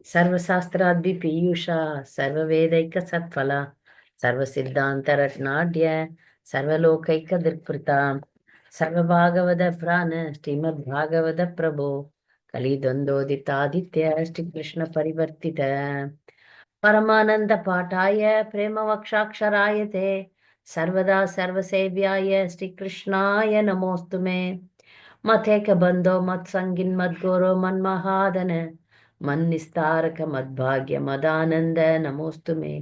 सर्वशास्त्राद्भि पीयूषा सर्ववेदैकसत्फला सर्वसिद्धान्तरत्नाढ्य सर्वलोकैकदृक्पृता सर्वभागवत प्राण श्रीमद्भागवत प्रभो कलिद्वन्द्वोदितादित्य श्रीकृष्ण परिवर्तित परमानंद पाठाय प्रेमवक्षाक्षराय ते सर्वदा सर्वसेव्याय श्रीकृष्णाय नमोऽस्तु मे मथेक बंधो मत संगिन मत गोरो मन महादन मन निस्तारक मद्भाग्य मदानंद नमोस्तु मे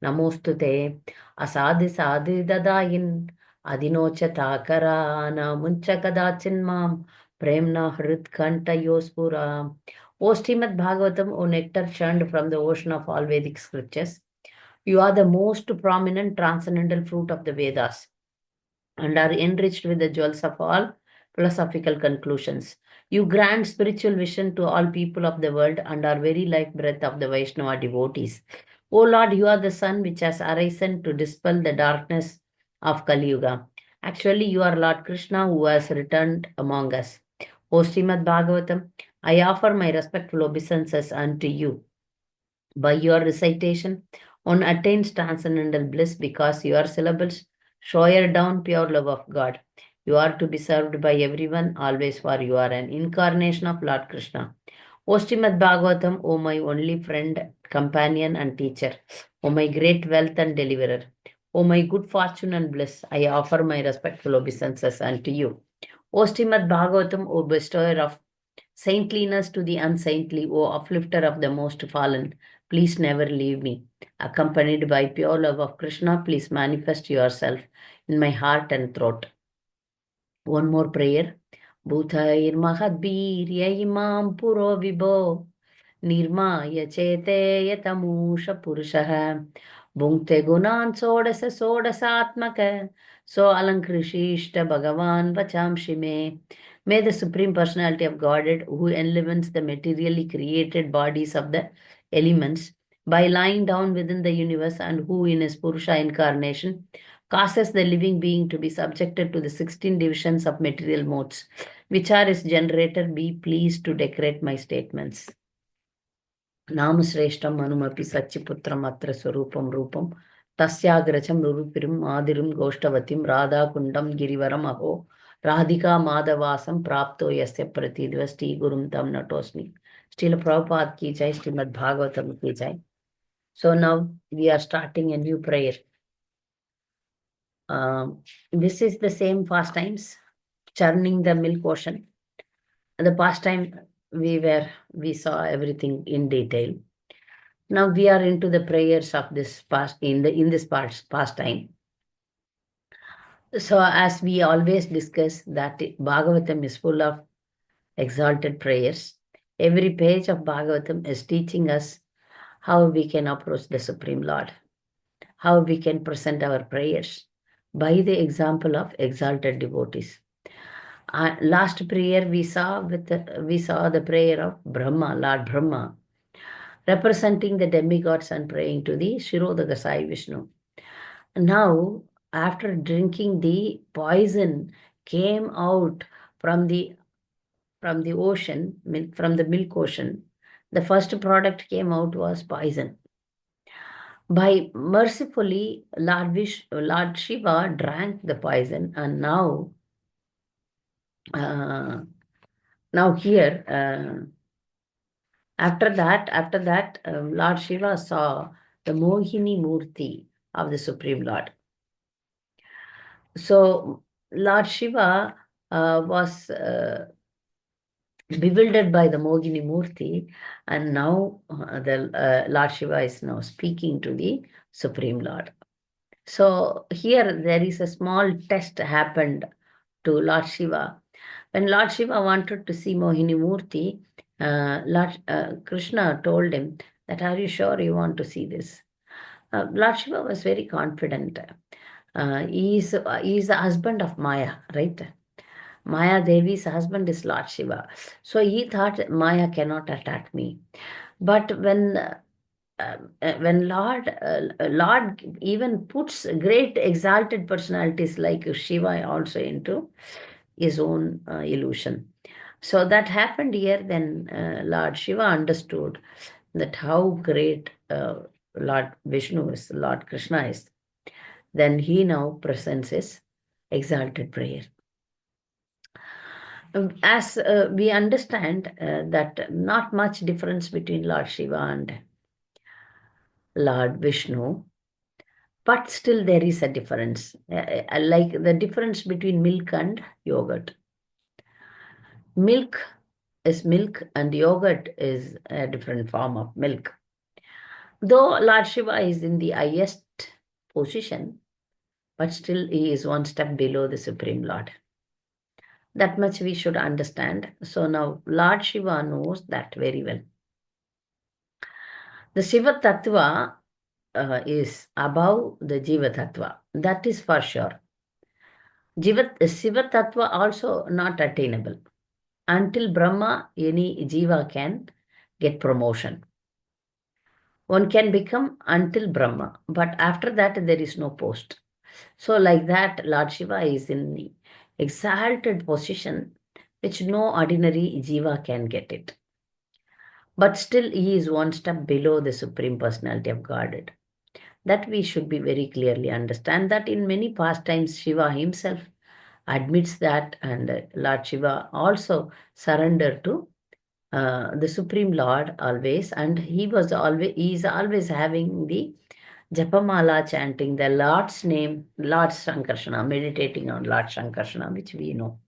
नमोस्तु ते असाधु साधु ददायिन् अधिनोचताकरा न मुञ्च कदाचिन्मां प्रेम्णा हृत्कण्ठयोस्फुरा. O Srimad Bhagavatam, O nectar churned from the ocean of all Vedic scriptures, you are the most prominent transcendental fruit of the Vedas and are enriched with the jewels of all philosophical conclusions. You grant spiritual vision to all people of the world and are very life breath of the Vaishnava devotees. O Lord, you are the sun which has arisen to dispel the darkness of Kali Yuga. Actually, you are Lord Krishna who has returned among us. O Srimad Bhagavatam, I offer my respectful obeisances unto you. By your recitation, one attains transcendental bliss because your syllables shower down pure love of God. You are to be served by everyone, always, for you are an incarnation of Lord Krishna. O Srimad Bhagavatam, O my only friend, companion, and teacher, O my great wealth and deliverer, O my good fortune and bliss, I offer my respectful obeisances unto you. O Srimad Bhagavatam, O bestower of saintliness to the unsaintly, O uplifter of the most fallen, please never leave me. Accompanied by pure love of Krishna, please manifest yourself in my heart and throat. One more prayer. Bhutair mahadbir imam puro vibho nirmaya chete yatamusha purushaha bhunkte gunan sodasatmaka so alankrishishta bhagavan vachamshi me. May the Supreme Personality of Godhead, who enlivens the materially created bodies of the elements by lying down within the universe, and who in his Purusha incarnation causes the living being to be subjected to the 16 divisions of material modes, which are his generator, be pleased to decorate my statements. नाम श्रेष्ठम मनुमपि सच्चिपुत्रम अत्र स्वरूपम रूपम तस्याग्रजम रुरुपिरुम मादिरुम गोष्ठवतीम राधाकुंडम गिरिवरम अहो राधिका माधवासम प्राप्तो यस्य प्रतिदिव श्री गुरुम तम नटोस्मि. Srila Prabhupada ki jai, Srimad Bhagavatam ki jai. So now we are starting a new prayer. This is the same pastimes, churning the milk ocean. The pastime we saw everything in detail. Now we are into the prayers of this pastime. So as we always discuss that Bhagavatam is full of exalted prayers. Every page of Bhagavatam is teaching us how we can approach the Supreme Lord, how we can present our prayers by the example of exalted devotees. Last prayer we saw the prayer of Brahma, Lord Brahma, representing the demigods and praying to the Shirodaka Sai Vishnu. Now, after drinking the poison came out from the ocean, from the milk ocean, the first product came out was poison. By mercifully, Lord Shiva drank the poison, and now here, after that, Lord Shiva saw the Mohini Murti of the Supreme Lord. So Lord Shiva was bewildered by the Mohini Murti, and now the Lord Shiva is now speaking to the Supreme Lord. So here there is a small test happened to Lord Shiva. When Lord Shiva wanted to see Mohini Murti, Lord Krishna told him that, are you sure you want to see this? Lord Shiva was very confident. He is the husband of Maya, right? Maya Devi's husband is Lord Shiva. So he thought Maya cannot attack me. But when Lord even puts great exalted personalities like Shiva also into his own illusion. So that happened here. Then Lord Shiva understood that how great Lord Vishnu is, Lord Krishna is, then he now presents his exalted prayer. As we understand that not much difference between Lord Shiva and Lord Vishnu, but still there is a difference, like the difference between milk and yogurt. Milk is milk and yogurt is a different form of milk. Though Lord Shiva is in the highest position, but still he is one step below the Supreme Lord. That much we should understand. So now Lord Shiva knows that very well. The Shiva Tattva is above the Jiva Tattva. That is for sure. Shiva Tattva also not attainable. Until Brahma, any Jiva can get promotion. One can become until Brahma, but after that there is no post. So like that, Lord Shiva is in the exalted position which no ordinary Jiva can get it. But still he is one step below the Supreme Personality of Godhead. That we should be very clearly understand that in many pastimes Shiva himself admits that, and Lord Shiva also surrendered to the Supreme Lord always, and he is always having the Japamala chanting the Lord's name, Lord Sankarsana, meditating on Lord Sankarsana, which we know.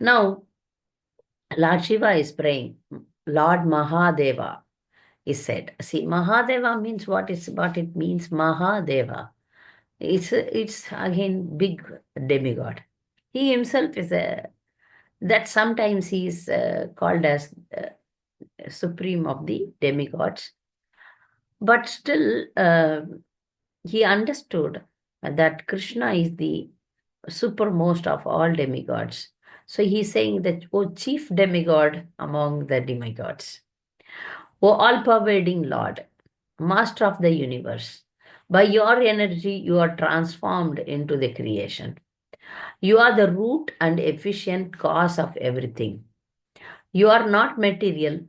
Now, Lord Shiva is praying, Lord Mahadeva is said. See, Mahadeva means what it means, Mahadeva. It's again big demigod. He himself is that sometimes he is called as supreme of the demigods. But still, he understood that Krishna is the supermost of all demigods. So he's saying that, O chief demigod among the demigods, O all-pervading Lord, master of the universe, by your energy you are transformed into the creation. You are the root and efficient cause of everything. You are not material.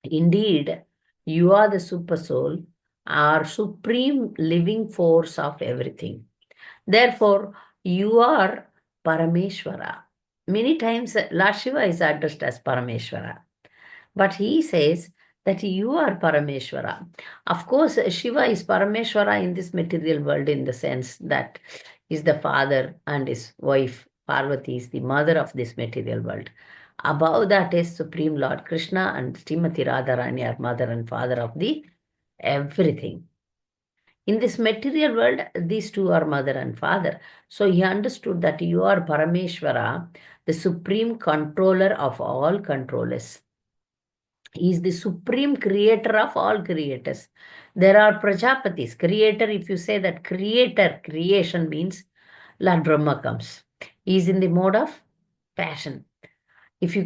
Indeed, you are the super soul, our supreme living force of everything. Therefore, you are Parameshwara. Many times, Lord Shiva is addressed as Parameshwara. But he says that you are Parameshwara. Of course, Shiva is Parameshwara in this material world in the sense that is the father and his wife Parvati is the mother of this material world. Above that is Supreme Lord Krishna and Srimati Radharani are mother and father of the everything. In this material world, these two are mother and father. So he understood that you are Parameshwara, the supreme controller of all controllers. He is the supreme creator of all creators. There are Prajapatis. Creator, if you say that creator, creation means Lord Brahma comes. He is in the mode of passion. If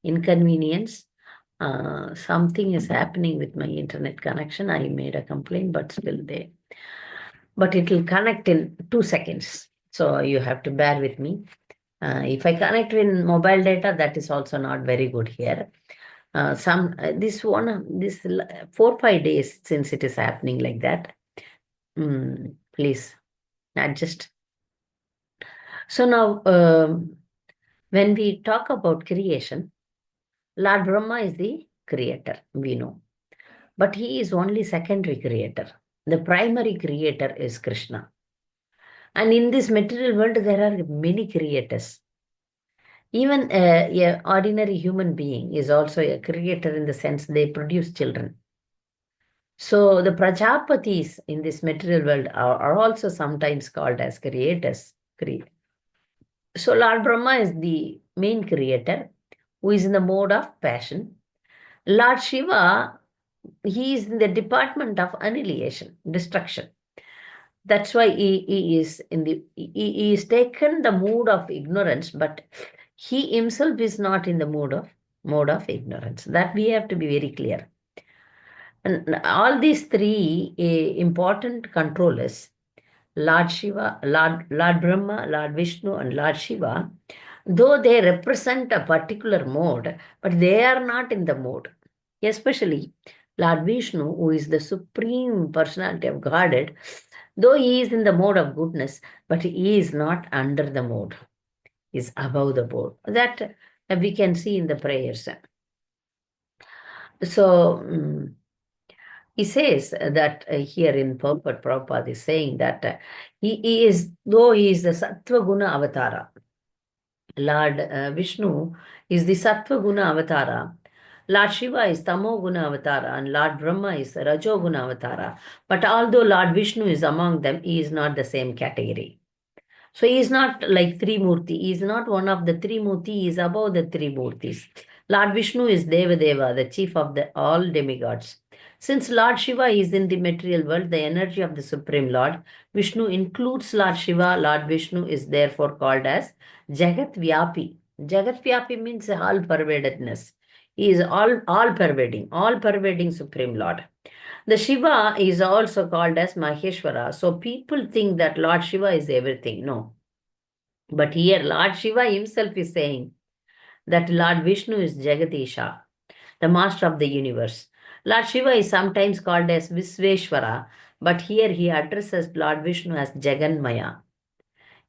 inconvenience, something is happening with my internet connection. I made a complaint, but still there. But it will connect in 2 seconds. So you have to bear with me. If I connect with mobile data, that is also not very good here. This 4-5 days since it is happening like that. Please adjust. So now, when we talk about creation, Lord Brahma is the creator, we know. But he is only secondary creator. The primary creator is Krishna. And in this material world, there are many creators. Even an ordinary human being is also a creator in the sense they produce children. So the Prajapatis in this material world are also sometimes called as creators. So Lord Brahma is the main creator who is in the mode of passion. Lord Shiva, he is in the department of annihilation, destruction. That's why he is taken the mood of ignorance, but he himself is not in the mode of ignorance. That we have to be very clear. And all these three important controllers, Lord Shiva, Lord Brahma, Lord Vishnu, and Lord Shiva, though they represent a particular mode, but they are not in the mode. Especially Lord Vishnu, who is the supreme personality of Godhead, though he is in the mode of goodness, but he is not under the mode, he is above the mode. That we can see in the prayers. So, he says that here in Purport, Prabhupada is saying that he is, though he is the Sattva Guna Avatara, Lord Vishnu is the Sattva Guna Avatara, Lord Shiva is Tamo Guna Avatara, and Lord Brahma is Rajo Guna Avatara. But although Lord Vishnu is among them, he is not the same category. So he is not like Trimurti. He is not one of the Trimurti. He is above the Trimurtis. Lord Vishnu is Devadeva, the chief of the all demigods. Since Lord Shiva is in the material world, the energy of the Supreme Lord, Vishnu includes Lord Shiva. Lord Vishnu is therefore called as Jagat Vyapi. Jagat Vyapi means all pervadedness. He is all pervading Supreme Lord. The Shiva is also called as Maheshwara. So people think that Lord Shiva is everything. No. But here Lord Shiva himself is saying that Lord Vishnu is Jagadisha, the master of the universe. Lord Shiva is sometimes called as Visveshwara, but here he addresses Lord Vishnu as Jaganmaya,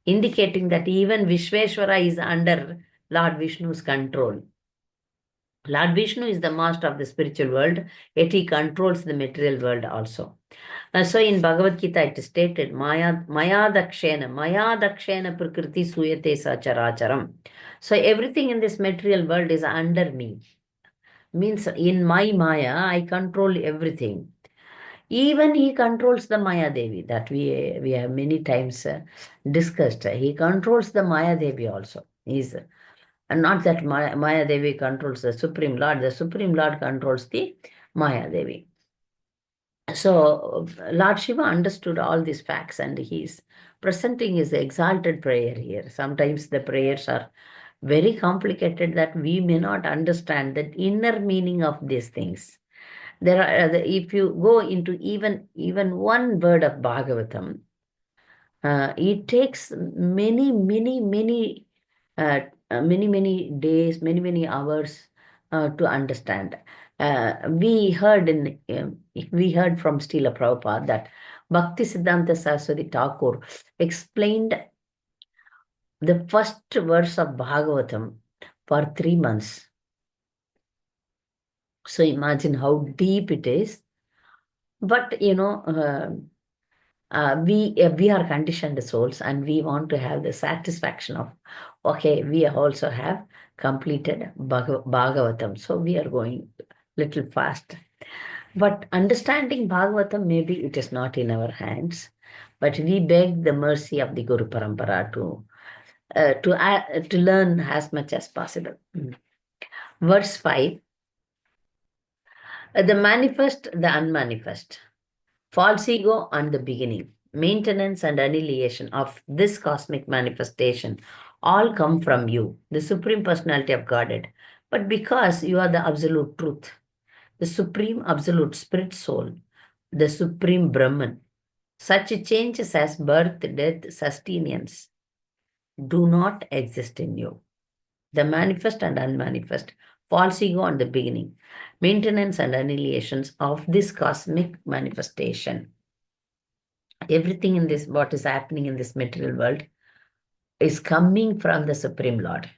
indicating that even Vishveshwara is under Lord Vishnu's control. Lord Vishnu is the master of the spiritual world, yet he controls the material world also. So in Bhagavad Gita it is stated, Maya Dakshena Prakriti Suyate Sacharacharam. So everything in this material world is under me. Means in my Maya, I control everything. Even he controls the Maya Devi that we have many times discussed. He controls the Maya Devi also. He's and not that Maya Devi controls the Supreme Lord. The Supreme Lord controls the Maya Devi. So Lord Shiva understood all these facts and he's presenting his exalted prayer here. Sometimes the prayers are very complicated that we may not understand the inner meaning of these things. There are, if you go into even one word of Bhagavatam, it takes many days, many hours to understand. We heard from Srila Prabhupada that Bhakti Siddhanta Saraswati Thakur explained the first verse of Bhagavatam for 3 months. So imagine how deep it is. But we are conditioned souls and we want to have the satisfaction of, okay, we also have completed Bhagavatam, so we are going little fast. But understanding Bhagavatam, maybe it is not in our hands, but we beg the mercy of the Guru Parampara to learn as much as possible. Verse 5, the manifest, the unmanifest, false ego and the beginning, maintenance and annihilation of this cosmic manifestation all come from you, the Supreme Personality of Godhead. But because you are the absolute truth, the Supreme Absolute Spirit Soul, the Supreme Brahman, such changes as birth, death, sustenance do not exist in you. The manifest and unmanifest, false ego and the beginning, maintenance and annihilations of this cosmic manifestation. Everything in this, what is happening in this material world, is coming from the Supreme Lord.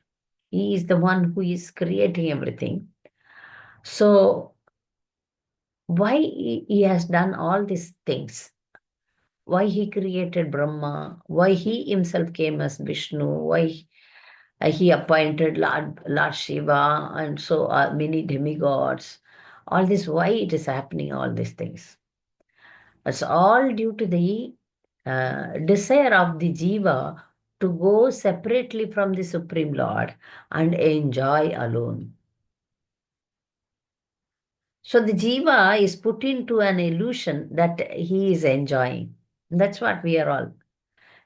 He is the one who is creating everything. So, why he has done all these things? Why he created Brahma? Why he himself came as Vishnu? Why he appointed Lord Shiva and so many demigods? All this, why it is happening, all these things? It's all due to the desire of the jiva to go separately from the Supreme Lord and enjoy alone. So the jiva is put into an illusion that he is enjoying. That's what we are all.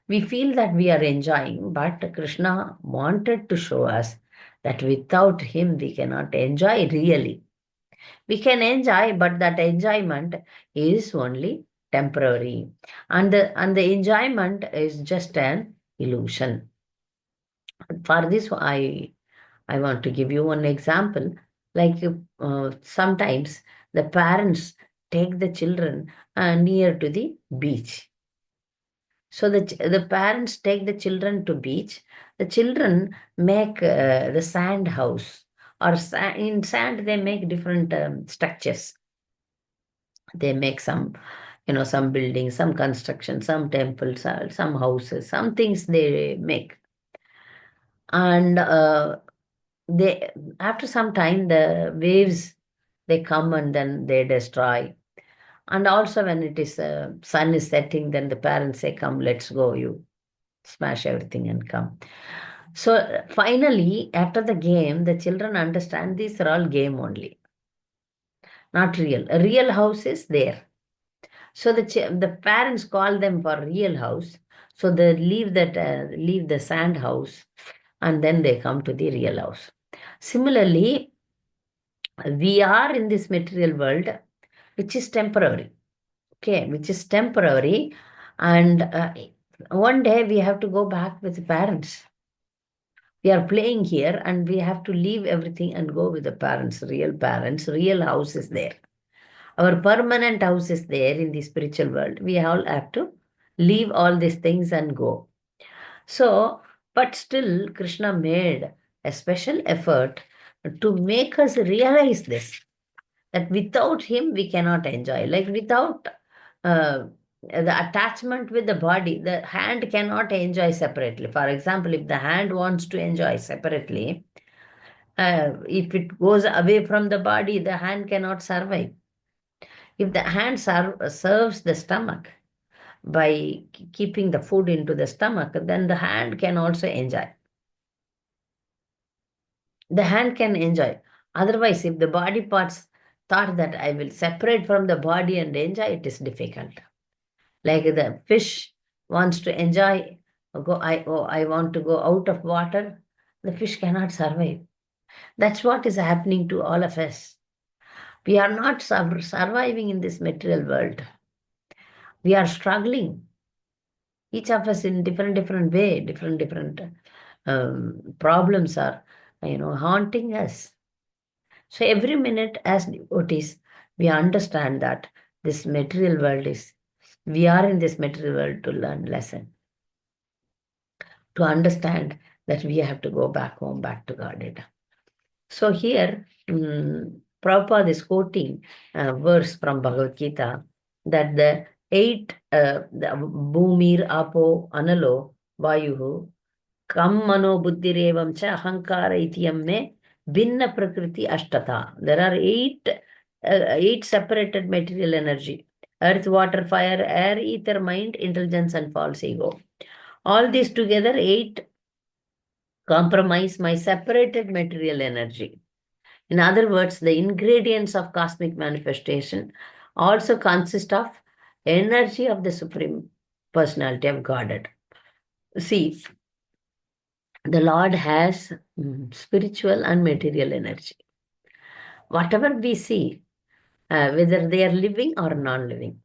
We feel that we are enjoying, but Krishna wanted to show us that without him we cannot enjoy really. We can enjoy, but that enjoyment is only temporary. And the enjoyment is just an illusion. For this, I want to give you one example. Like sometimes the parents take the children near to the beach. So the parents take the children to beach. The children make the sand house, or in sand they make different structures. They make some, some buildings, some construction, some temples, some houses, some things they make. And they, after some time, the waves, they come and then they destroy. And also when it is sun is setting, then the parents say, come, let's go, you smash everything and come. So finally, after the game, the children understand these are all game only, not real. A real house is there. So the parents call them for real house. So they leave the sand house, and then they come to the real house. Similarly, we are in this material world, which is temporary. Okay, which is temporary, and one day we have to go back with the parents. We are playing here, and we have to leave everything and go with the parents. Real house is there. Our permanent house is there in the spiritual world. We all have to leave all these things and go. So, but still, Krishna made a special effort to make us realize this, that without him we cannot enjoy. Like without the attachment with the body, the hand cannot enjoy separately. For example, if the hand wants to enjoy separately, if it goes away from the body, the hand cannot survive. If the hand serves the stomach by keeping the food into the stomach, then the hand can also enjoy. The hand can enjoy. Otherwise, if the body parts thought that I will separate from the body and enjoy, it is difficult. Like the fish wants to enjoy, I want to go out of water, the fish cannot survive. That's what is happening to all of us. We are not surviving in this material world. We are struggling, each of us in different way, different problems are, haunting us. So every minute as devotees, we understand that this material world is, we are in this material world to learn lesson, to understand that we have to go back home, back to Godhead. So here, Prabhupada is quoting a verse from Bhagavad Gita, that the the Bhumir, Apo, Analo, Vayuhu, Kam Mano Buddhirevam Cha Ahankara Itiyam Me Bhinna Prakriti Ashtata. There are eight separated material energy: earth, water, fire, air, ether, mind, intelligence, and false ego. All these together, eight compromise my separated material energy. In other words, the ingredients of cosmic manifestation also consist of energy of the Supreme Personality of Godhead. See, the Lord has spiritual and material energy. Whatever we see, whether they are living or non-living,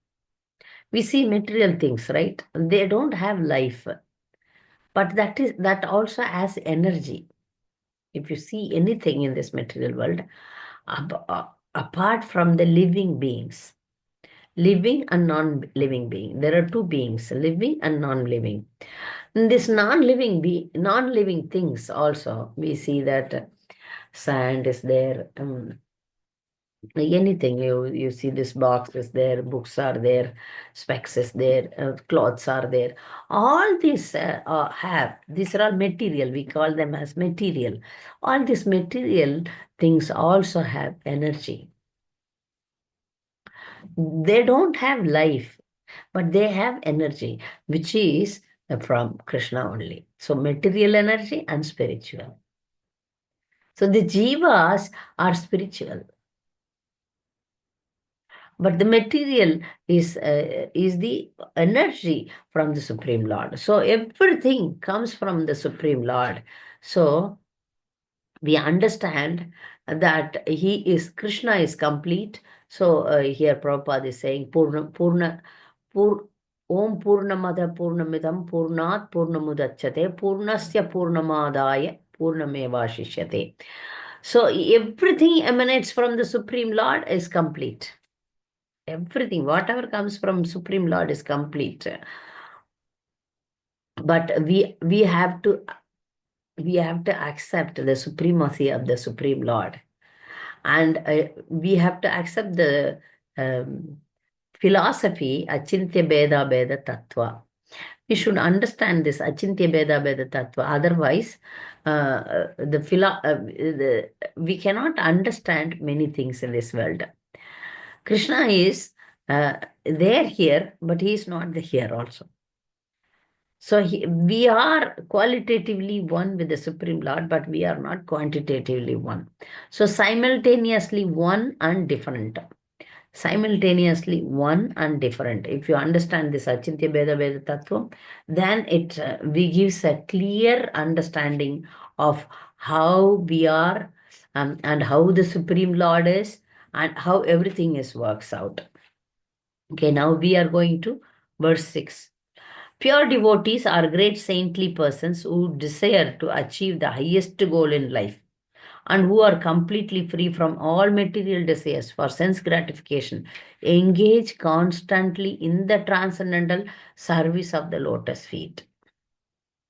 we see material things, right? They don't have life, but that also has energy. If you see anything in this material world, apart from the living beings, living and non-living being, there are two beings, living and non-living. In this non-living things also, we see that sand is there. Anything, you see, this box is there, books are there, specs is there, clothes are there. All these these are all material. We call them as material. All these material things also have energy. They don't have life, but they have energy, which is from Krishna only. So material energy and spiritual. So the jivas are spiritual, but the material is the energy from the Supreme Lord. So everything comes from the Supreme Lord. So we understand that Krishna is complete. So here Prabhupada is saying Purna, Om Purnamada Purnamidam Purnat Purnamudachyate Purnasya Purnamadaya Purnamevashishyate. So everything emanates from the Supreme Lord is complete. Everything, whatever comes from Supreme Lord is complete. But we have to accept the supremacy of the Supreme Lord, and we have to accept the philosophy Achintya Beda Beda Tattva. We should understand this Achintya Beda Beda Tattva. Otherwise, we cannot understand many things in this world. Krishna is there here, but he is not the here also. So we are qualitatively one with the Supreme Lord, but we are not quantitatively one. So simultaneously one and different. Simultaneously one and different. If you understand this Achintya Beda Beda Tattva, then it we gives a clear understanding of how we are, and how the Supreme Lord is, and how everything is works out. Okay, now we are going to verse 6. Pure devotees are great saintly persons who desire to achieve the highest goal in life and who are completely free from all material desires for sense gratification. Engage constantly in the transcendental service of the lotus feet.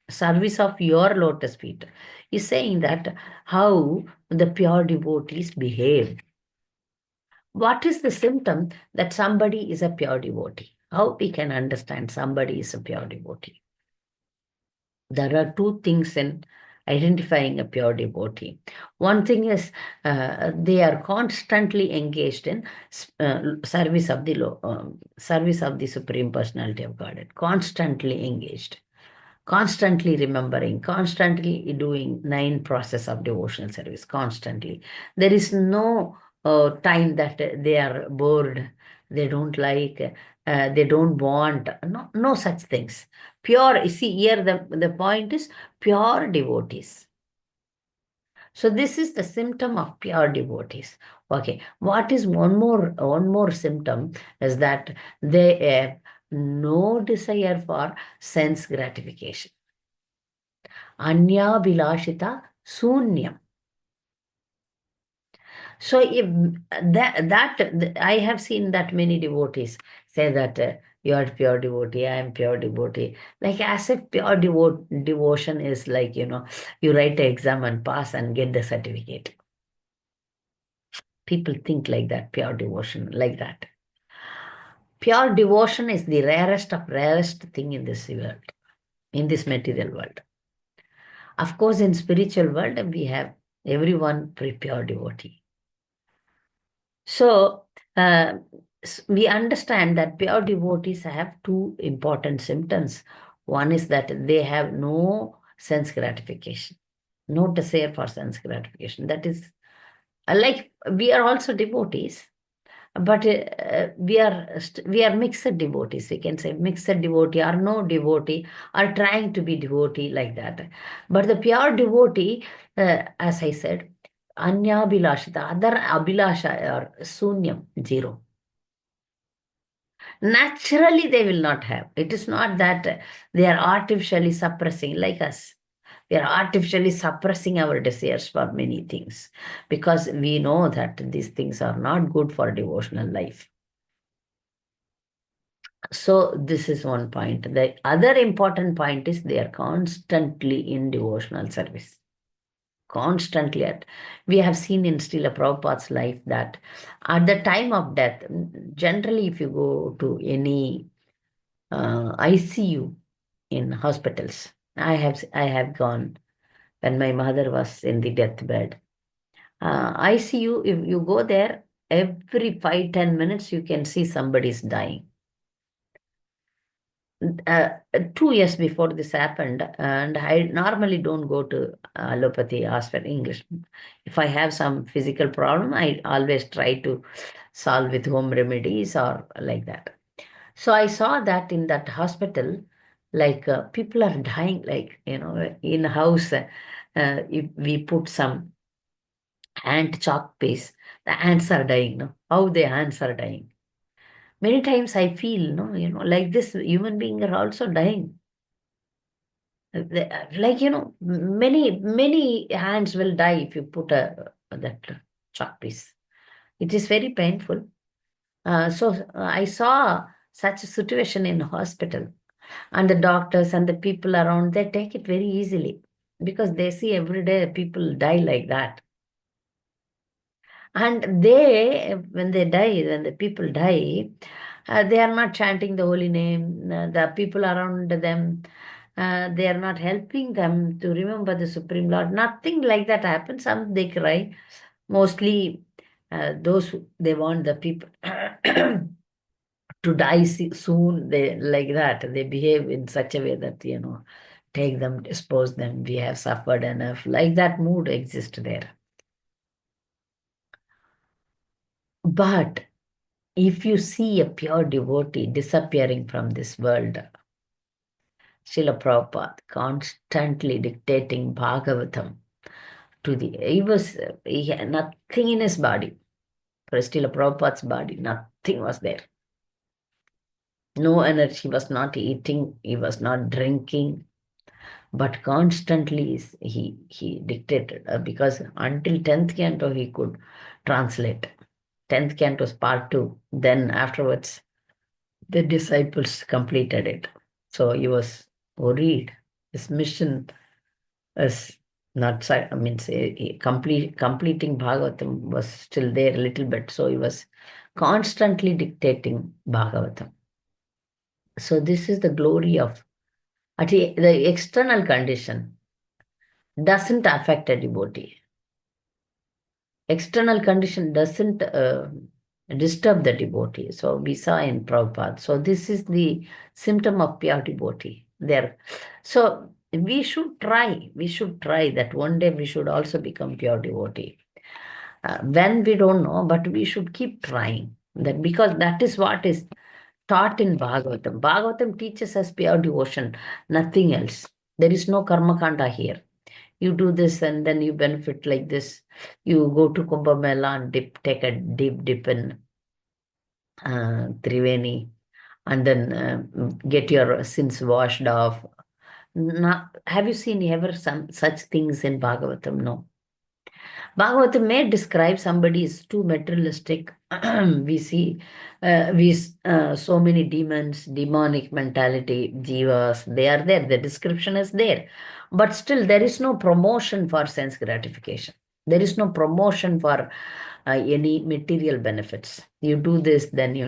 Service of your lotus feet is saying that how the pure devotees behave. What is the symptom that somebody is a pure devotee? How we can understand somebody is a pure devotee? There are two things in identifying a pure devotee. One thing is they are constantly engaged in service of the Supreme Personality of Godhead. Constantly engaged, constantly remembering, constantly doing 9 process of devotional service. Constantly, there is no time that they are bored, they don't like, they don't want. No such things. Pure, you see here the point is pure devotees. So this is the symptom of pure devotees. Okay, what is one more symptom is that they have no desire for sense gratification. Anya Bilashita Sunyam. So if I have seen that many devotees say that you are pure devotee, I am pure devotee. Like as if pure devotion is like, you write the exam and pass and get the certificate. People think like that, pure devotion, like that. Pure devotion is the rarest of rarest thing in this world, in this material world. Of course, in spiritual world, we have everyone pure devotee. So, we understand that pure devotees have two important symptoms. One is that they have no sense gratification, no desire for sense gratification. That is like we are also devotees, but we are mixed devotees. We can say mixed devotee or no devotee or trying to be devotee, like that. But the pure devotee, as I said, Anya Abhilasha, the other Abhilasha or Sunyam, zero. Naturally, they will not have. It is not that they are artificially suppressing like us. We are artificially suppressing our desires for many things because we know that these things are not good for devotional life. So this is one point. The other important point is they are constantly in devotional service. Constantly at. We have seen in Srila Prabhupada's life that at the time of death, generally if you go to any ICU in hospitals, I have gone when my mother was in the deathbed. ICU, if you go there, every 5-10 minutes you can see somebody's dying. 2 years before this happened, and I normally don't go to allopathy hospital English. If I have some physical problem, I always try to solve with home remedies or like that. So I saw that in that hospital, like people are dying, like, in a house, if we put some ant chalk paste, the ants are dying. No? How the ants are dying? Many times I feel, no, like this human being are also dying. Like, many hands will die if you put that chalk piece. It is very painful. So I saw such a situation in hospital, and the doctors and the people around, they take it very easily because they see every day people die like that. And when they die, when the people die, they are not chanting the holy name. The people around them, they are not helping them to remember the Supreme Lord. Nothing like that happens. Some they cry. Mostly, they want the people to die soon. They like that. They behave in such a way that take them, dispose them. We have suffered enough. Like that mood exists there. But if you see a pure devotee disappearing from this world, Srila Prabhupada constantly dictating Bhagavatam he had nothing in his body. For Srila Prabhupada's body, nothing was there. No energy, he was not eating, he was not drinking, but constantly he dictated because until 10th canto he could translate. 10th canto's part 2. Then afterwards, the disciples completed it. So he was worried. His mission is not, I mean, completing Bhagavatam was still there a little bit. So he was constantly dictating Bhagavatam. So this is the glory of the external condition doesn't affect a devotee. External condition doesn't disturb the devotee. So we saw in Prabhupada. So this is the symptom of pure devotee there. So we should try. We should try that one day we should also become pure devotee. When we don't know, but we should keep trying. That because that is what is taught in Bhagavatam. Bhagavatam teaches us pure devotion, nothing else. There is no karma kanda here. You do this and then you benefit like this. You go to Kumbh Mela and take a deep dip in Triveni, and then get your sins washed off. Have you seen ever some such things in Bhagavatam? No. Bhagavatam may describe somebody is too materialistic. We see so many demons, demonic mentality, jivas, they are there. The description is there. But still, there is no promotion for sense gratification. There is no promotion for any material benefits. You do this, then you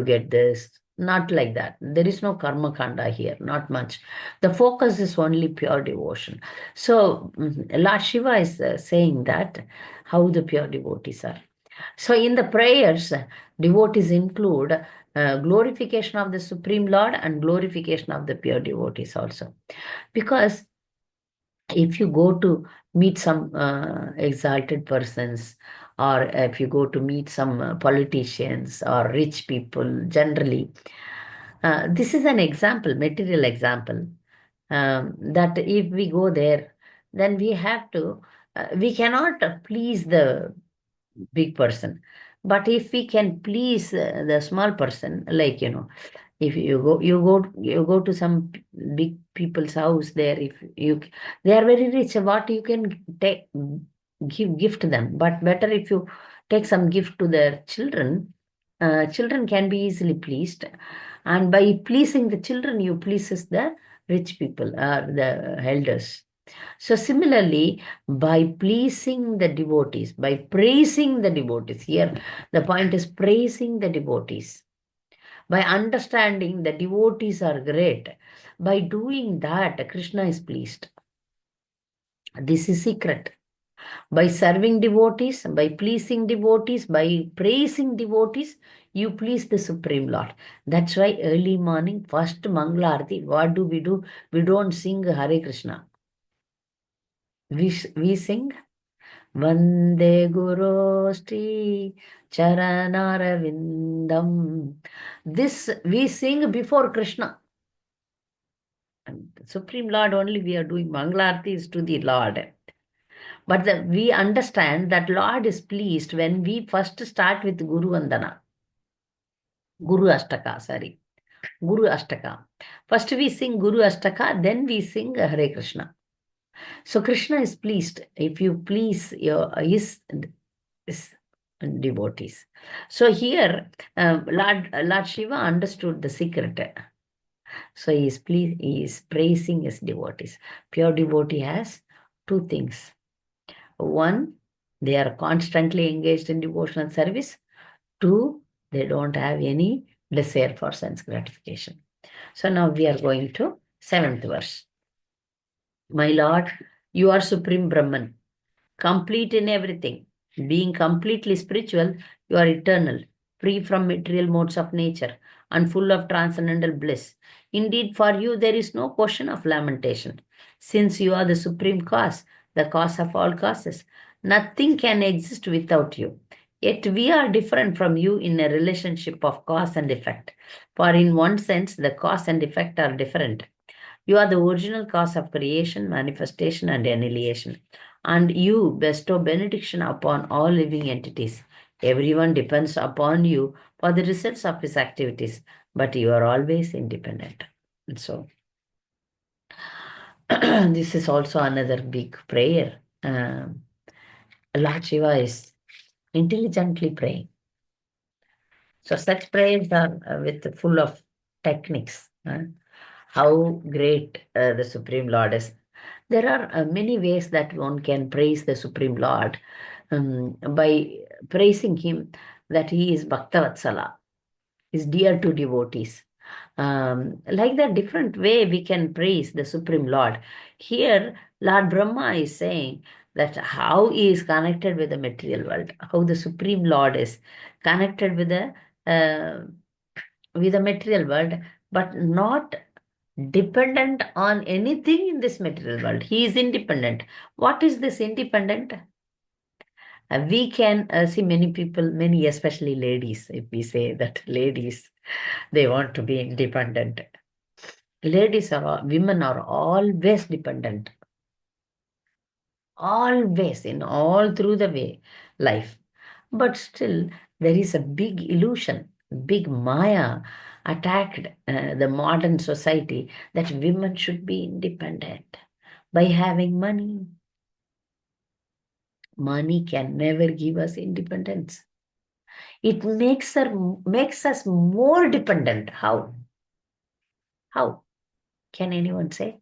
get this. Not like that. There is no karma kanda here, not much. The focus is only pure devotion. So Lord Shiva is saying that how the pure devotees are. So in the prayers, devotees include glorification of the Supreme Lord and glorification of the pure devotees also. Because if you go to meet some exalted persons, or if you go to meet some politicians or rich people, generally, this is an example, material example, that if we go there, then we cannot please the big person. But if we can please the small person, like, if you go to some big people's house there, if they are very rich, what you can take, give gift to them. But better if you take some gift to their children. Children can be easily pleased, and by pleasing the children you pleases the rich people, the elders. So similarly, by pleasing the devotees, by praising the devotees, here the point is praising the devotees. By understanding the devotees are great, by doing that, Krishna is pleased. This is secret. By serving devotees, by pleasing devotees, by praising devotees, you please the Supreme Lord. That's why early morning, first Mangala Arati, what do? We don't sing Hare Krishna. We sing Vande Guru Shri Charanaravindam. This we sing before Krishna. And Supreme Lord only we are doing Mangala Arati is to the Lord. But we understand that Lord is pleased when we first start with Guru Vandana. Guru Ashtaka, sorry. Guru Ashtaka. First we sing Guru Ashtaka, then we sing Hare Krishna. So Krishna is pleased if you please his devotees. So here, Lord Shiva understood the secret. So he is praising his devotees. Pure devotee has two things. One, they are constantly engaged in devotional service. Two, they don't have any desire for sense gratification. So now we are going to 7th verse. My Lord, you are Supreme Brahman, complete in everything. Being completely spiritual, you are eternal, free from material modes of nature, and full of transcendental bliss. Indeed, for you there is no question of lamentation. Since you are the supreme cause, the cause of all causes, nothing can exist without you. Yet we are different from you in a relationship of cause and effect. For in one sense, the cause and effect are different. You are the original cause of creation, manifestation, and annihilation. And you bestow benediction upon all living entities. Everyone depends upon you for the results of his activities, but you are always independent. And so, this is also another big prayer. Lord Shiva is intelligently praying. So, such prayers are with full of techniques. How great the Supreme Lord is. There are many ways that one can praise the Supreme Lord by praising him that he is Bhaktavatsala, is dear to devotees. Like that different way we can praise the Supreme Lord. Here, Lord Brahma is saying that how he is connected with the material world, how the Supreme Lord is connected uh, with the material world, but not dependent on anything in this material world. He is independent. What is this independent? We can see many people, many especially ladies, if we say that ladies, they want to be independent. Women are always dependent, always in all through the way life. But still, there is a big illusion, big Maya attacked the modern society that women should be independent by having money. Money can never give us independence. It makes us more dependent. How? How? Can anyone say?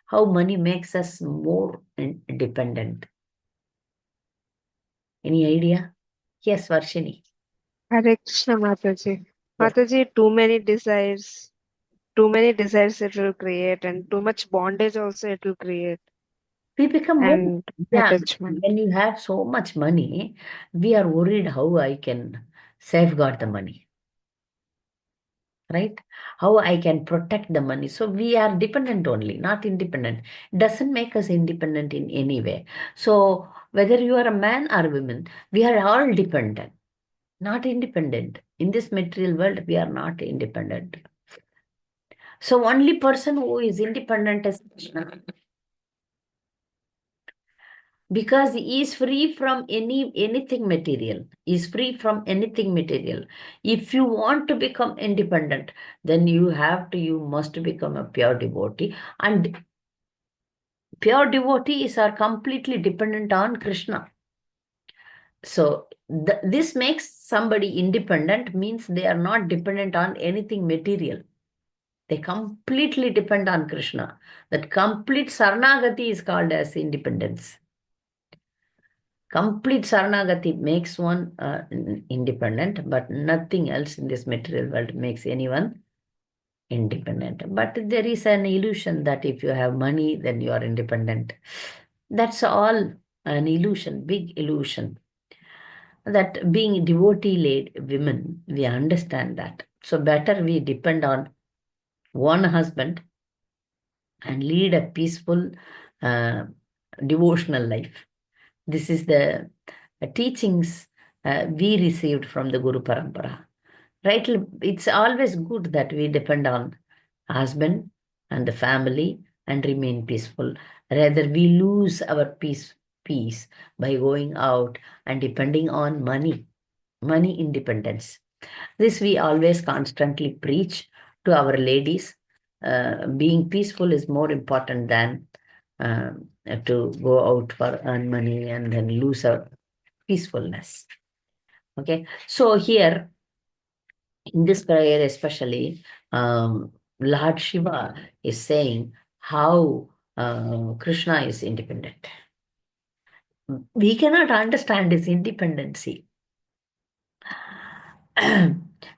How money makes us more dependent? Any idea? Yes, Varshini. Hare Krishna Mataji. Yes. Mataji, too many desires it will create, and too much bondage also it will create, We become more, and yeah, attachment. when you have so much money, we are worried how I can safeguard the money, right? How I can protect the money. So we are dependent only, not independent. Doesn't make us independent in any way. So whether you are a man or woman, we are all dependent, not independent. In this material world, we are not independent. So only person who is independent is Krishna, because he is free from anything material. He is free from anything material. If you want to become independent, then you must become a pure devotee. And pure devotees are completely dependent on Krishna. So this makes somebody independent, means they are not dependent on anything material. They completely depend on Krishna. That complete Sarnagati is called as independence. Complete Saranagati makes one independent, but nothing else in this material world makes anyone independent. But there is an illusion that if you have money, then you are independent. That's all an illusion, big illusion. That being devotee-led women, we understand that. So better we depend on one husband and lead a peaceful uh, devotional life. This is the teachings we received from the Guru Parampara. Right? It's always good that we depend on husband and the family and remain peaceful. Rather, we lose our peace peace by going out and depending on money independence. This we always constantly preach to our ladies. Being peaceful is more important than to go out for earn money and then lose our peacefulness. Okay, so here in this prayer, especially, Lord Shiva is saying how Krishna is independent. We cannot understand his independency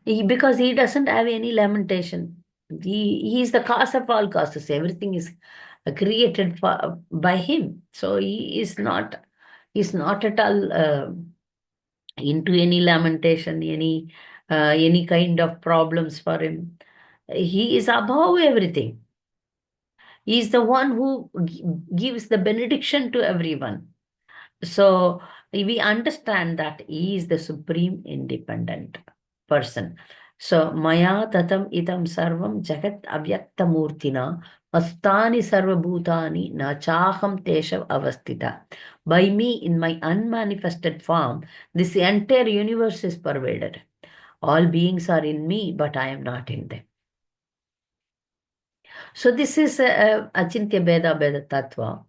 because he doesn't have any lamentation. He is the cause of all causes. Everything is created by him. So he is not at all into any lamentation, any kind of problems for him. He is above everything. He is the one who gives the benediction to everyone. So we understand that he is the supreme independent person. So Maya tatam idam sarvam jagat avyakta murtina astani sarva bhutani na chaham teshav avastita. By me in my unmanifested form, this entire universe is pervaded. All beings are in me, but I am not in them. So this is Achintya Beda Tattva,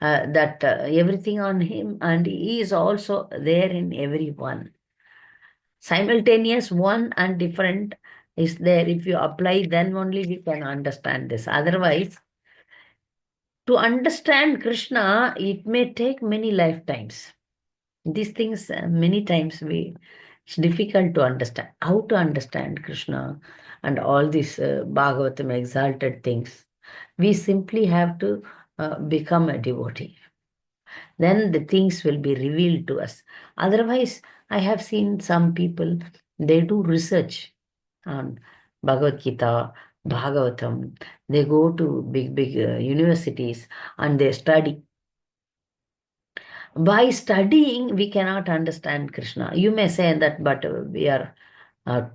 that everything on him and he is also there in everyone. Simultaneous one and different is there. If you apply, then only we can understand this. Otherwise, to understand Krishna, it may take many lifetimes. These things, many times it's difficult to understand. How to understand Krishna and all these Bhagavatam exalted things. We simply have to become a devotee. Then the things will be revealed to us. Otherwise, I have seen some people, they do research on Bhagavad Gita, Bhagavatam. They go to big universities and they study. By studying, we cannot understand Krishna. You may say that, but we are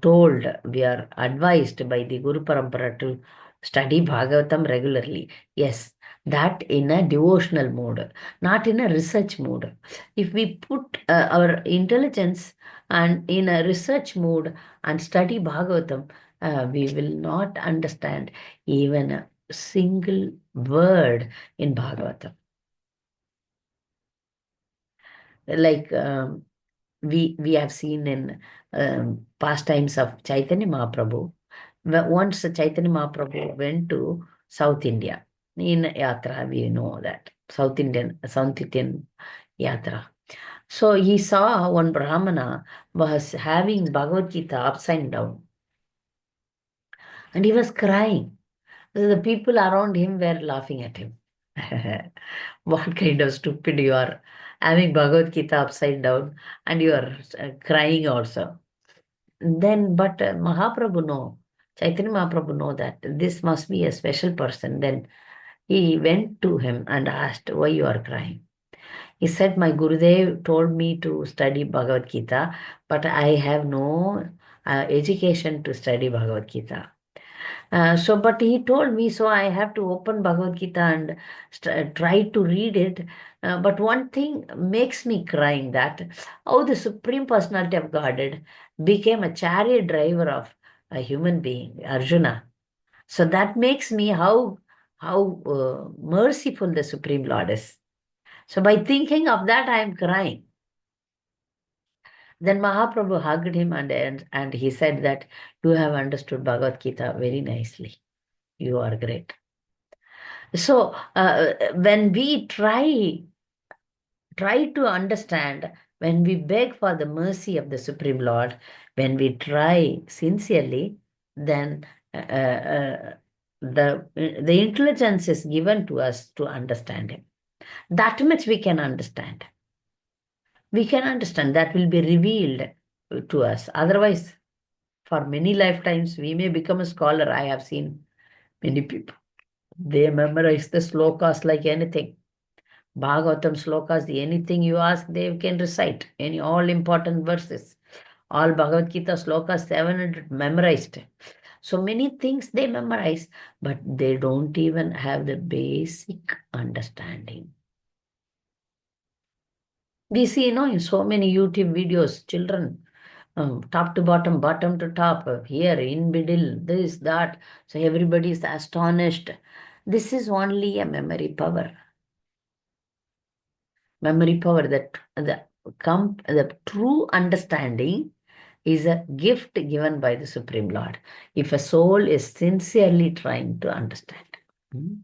told, we are advised by the Guru Parampara to study Bhagavatam regularly. Yes, that in a devotional mode, not in a research mode. If we put our intelligence and in a research mode and study Bhagavatam, we will not understand even a single word in Bhagavatam. Like we have seen in past times of Chaitanya Mahaprabhu. Once Chaitanya Mahaprabhu went to South India in Yatra, we know that South Indian Yatra. So he saw one Brahmana was having Bhagavad Gita upside down and he was crying. The people around him were laughing at him. What kind of stupid you are, having Bhagavad Gita upside down and you are crying also. Then, but Mahaprabhu know, Chaitanya Mahaprabhu know that this must be a special person. Then he went to him and asked, why you are crying? He said, my Gurudev told me to study Bhagavad Gita, but I have no education to study Bhagavad Gita. But he told me, so I have to open Bhagavad Gita and try to read it. But one thing makes me crying, that how the Supreme Personality of Godhead became a chariot driver of a human being, Arjuna. So that makes me how merciful the Supreme Lord is. So by thinking of that, I am crying. Then Mahaprabhu hugged him and he said that you have understood Bhagavad Gita very nicely. You are great. So when we try to understand, when we beg for the mercy of the Supreme Lord, when we try sincerely, then the intelligence is given to us to understand him. That much we can understand. We can understand, that will be revealed to us. Otherwise, for many lifetimes, we may become a scholar. I have seen many people. They memorize the slokas like anything. Bhagavatam slokas, anything you ask, they can recite. Any all important verses. All Bhagavad Gita slokas, 700 memorized. So many things they memorize, but they don't even have the basic understanding. We see, in so many YouTube videos, children, top to bottom, bottom to top, here, in middle, this, that. So everybody is astonished. This is only a memory power. Memory power, that the true understanding is a gift given by the Supreme Lord. If a soul is sincerely trying to understand. Hmm.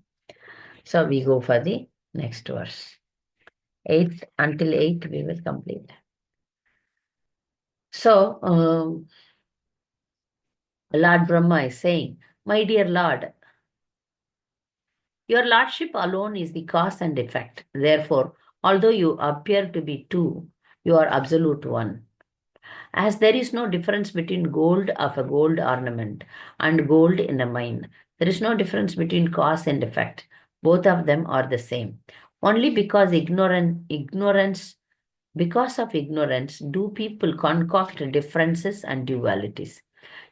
So we go for the next verse. 8th, until 8 we will complete. So, Lord Brahma is saying, my dear Lord, your Lordship alone is the cause and effect. Therefore, although you appear to be two, you are absolute one. As there is no difference between gold of a gold ornament and gold in a mine, there is no difference between cause and effect. Both of them are the same. Only because of ignorance, do people concoct differences and dualities.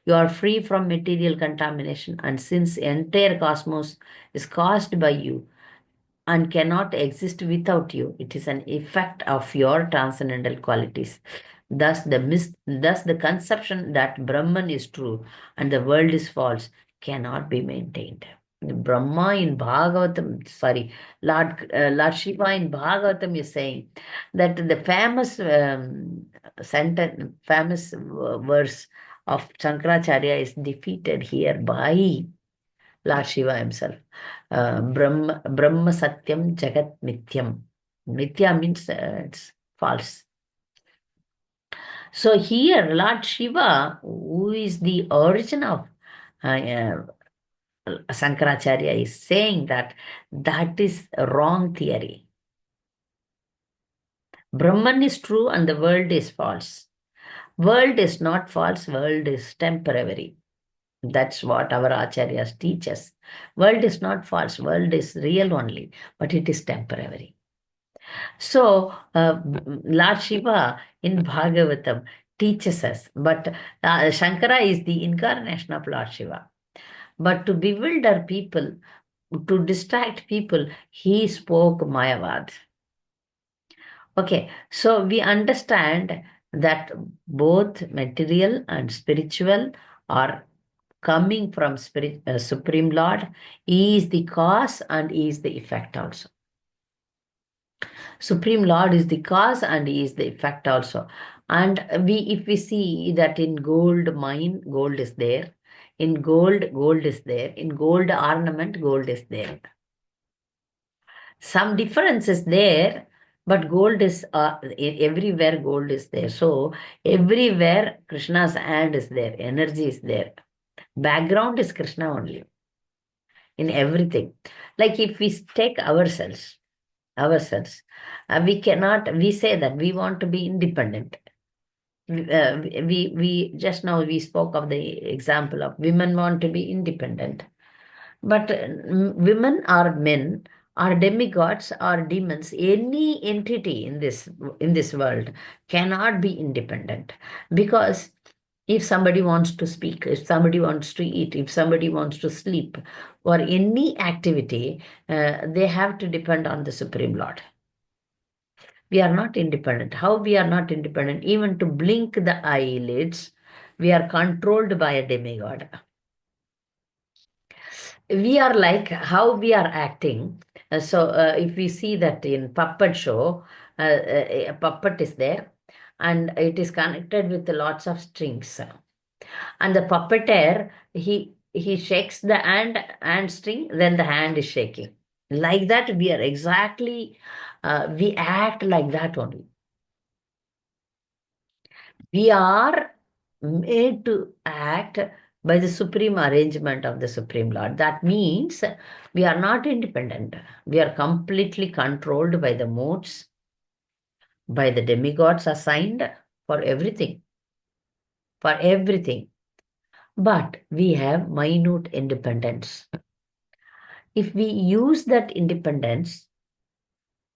You are free from material contamination, and since entire cosmos is caused by you and cannot exist without you, it is an effect of your transcendental qualities. Thus the conception that Brahman is true and the world is false cannot be maintained. Brahma in Bhagavatam, sorry, Lord Shiva in Bhagavatam is saying that the famous sentence, famous verse of Shankaracharya is defeated here by Lord Shiva himself. Brahma Satyam Jagat Nityam. Nitya means it's false. So here, Lord Shiva, who is the origin of Sankaracharya, is saying that that is a wrong theory. Brahman is true and the world is false. World is not false, world is temporary. That's what our acharyas teach us. World is not false, world is real only, but it is temporary. So, Lord Shiva in Bhagavatam teaches us, but Shankara is the incarnation of Lord Shiva. But to bewilder people, to distract people, he spoke Mayavad. Okay, so we understand that both material and spiritual are coming from Supreme Lord. He is the cause and he is the effect also. Supreme Lord is the cause and he is the effect also. And if we see that in gold mine, gold is there. In gold, gold is there. In gold ornament, gold is there. Some difference is there, but gold is everywhere gold is there. So everywhere Krishna's hand is there, energy is there. Background is Krishna only in everything. Like if we take ourselves, we say that we want to be independent. We just now we spoke of the example of women want to be independent, but women or men or demigods or demons, any entity in this world cannot be independent, because if somebody wants to speak, if somebody wants to eat, if somebody wants to sleep, or any activity, they have to depend on the Supreme Lord. We are not independent. How we are not independent? Even to blink the eyelids, we are controlled by a demigod. We are like how we are acting. So if we see that in puppet show, a puppet is there and it is connected with lots of strings. And the puppeteer, he shakes the hand string, then the hand is shaking. Like that, we are exactly, we act like that only. We are made to act by the supreme arrangement of the Supreme Lord. That means we are not independent. We are completely controlled by the modes, by the demigods assigned for everything, for everything. But we have minute independence. If we use that independence